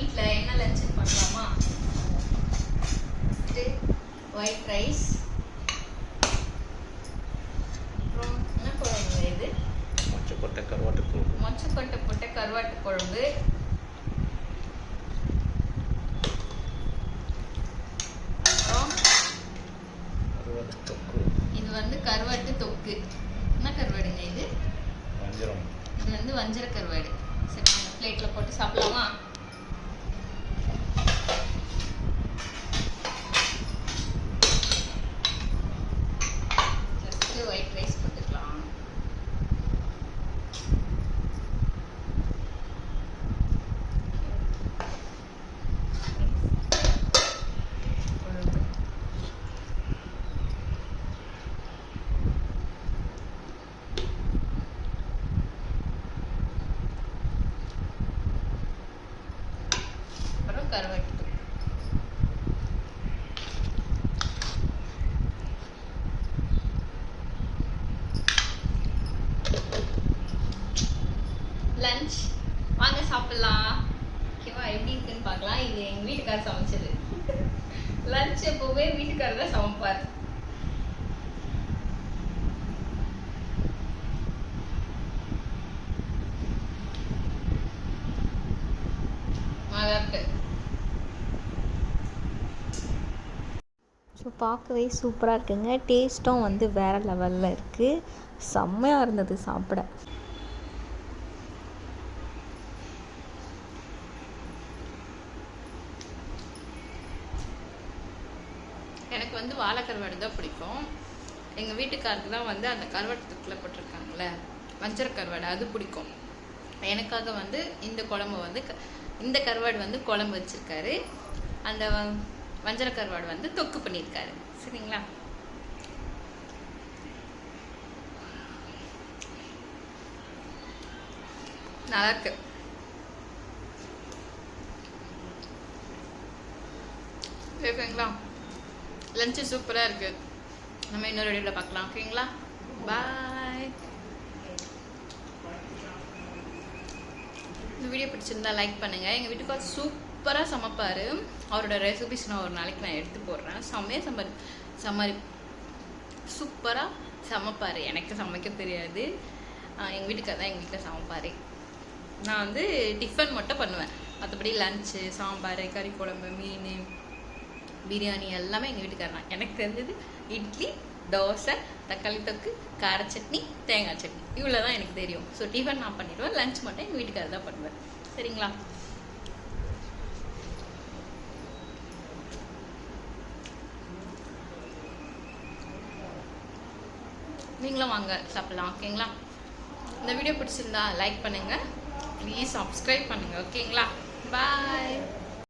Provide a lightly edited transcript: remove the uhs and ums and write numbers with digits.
வீட்டில் என்ன லஞ்சுன்னு பண்ணலாமா? ஒயிட் ரைஸ், அப்புறம் என்ன குழம்பு இது? மொச்சக்கொட்டை கருவாட்டு குழம்பு. மொச்சக்கொட்டை போட்ட கருவாட்டு குழம்பு, அப்புறம் கருவாட்டு தொக்கு. இது வந்து கருவாட்டு தொக்கு. என்ன கருவாடுங்க இது? வஞ்சரம். இது வந்து வஞ்சர கருவாடு. சரி, நம்ம பிளேட்டில் போட்டு சாப்பிடலாமா? ஜஸ்ட்டு ஒயிட் ரைஸ் போட்டுக்கலாம். அப்புறம் கருவாட்டு தொக்கு. லஞ்ச் வாங்க சாப்பிடலாம். ஓகேவா? எப்படி இருக்குன்னு பார்க்கலாம். இது எங்கள் வீட்டுக்காரர் சமைச்சது. லஞ்ச் எப்போவே வீட்டுக்காரர் தான் சமைப்பார். நல்லா இருக்கு. ஸோ பார்க்கவே சூப்பராக இருக்குங்க. டேஸ்ட்டும் வந்து வேறு லெவலில் இருக்குது. செம்மையாக இருந்தது சாப்பிட. எனக்கு வந்து வாழை கருவாடு தான் பிடிக்கும். எங்கள் வீட்டுக்காருக்கு தான் வந்து அந்த கருவாட்டு தொக்கில் போட்டிருக்காங்கல்ல வஞ்சர கருவாடு, அது பிடிக்கும். எனக்காக வந்து இந்த குழம்பு வந்து இந்த கருவாடு வந்து குழம்பு வச்சுருக்காரு. அந்த வஞ்சர கருவாடு வந்து தொக்கு பண்ணியிருக்காரு. சரிங்களா? நல்லா இருக்கு. ஓகேங்களா? லஞ்சு சூப்பராக இருக்குது. நம்ம இன்னொரு வீடியோவில் பார்க்கலாம். ஓகேங்களா? பாய். இந்த வீடியோ பிடிச்சிருந்தா லைக் பண்ணுங்கள். எங்கள் வீட்டுக்கு சூப்பராக சமைப்பார். அவரோட ரெசிபிஸ் நான் ஒரு நாளைக்கு நான் எடுத்து போடுறேன். செம்மையாக சூப்பராக சமைப்பார். எனக்கு சமைக்க தெரியாது. எங்கள் வீட்டுக்கார தான் எங்கள் வீட்டில் சமைப்பார். நான் வந்து டிஃபன் மட்டும் பண்ணுவேன். மற்றபடி லஞ்சு, சாம்பார், கறி குழம்பு, மீன், பிரியாணி எல்லாமே எங்கள் வீட்டுக்காரர் தான். எனக்கு தெரிஞ்சது இட்லி, தோசை, தக்காளி தொக்கு, கார சட்னி, தேங்காய் சட்னி, இவ்வளோ தான் எனக்கு தெரியும். ஸோ டிஃபன் நான் பண்ணிடுவேன். லஞ்ச் மட்டும் எங்கள் வீட்டுக்காரர் தான் பண்ணுவேன். சரிங்களா? நீங்களும் வாங்க சாப்பிடலாம். ஓகேங்களா? இந்த வீடியோ பிடிச்சிருந்தா லைக் பண்ணுங்கள். ப்ளீஸ் சப்ஸ்கிரைப் பண்ணுங்கள். ஓகேங்களா? பாய்.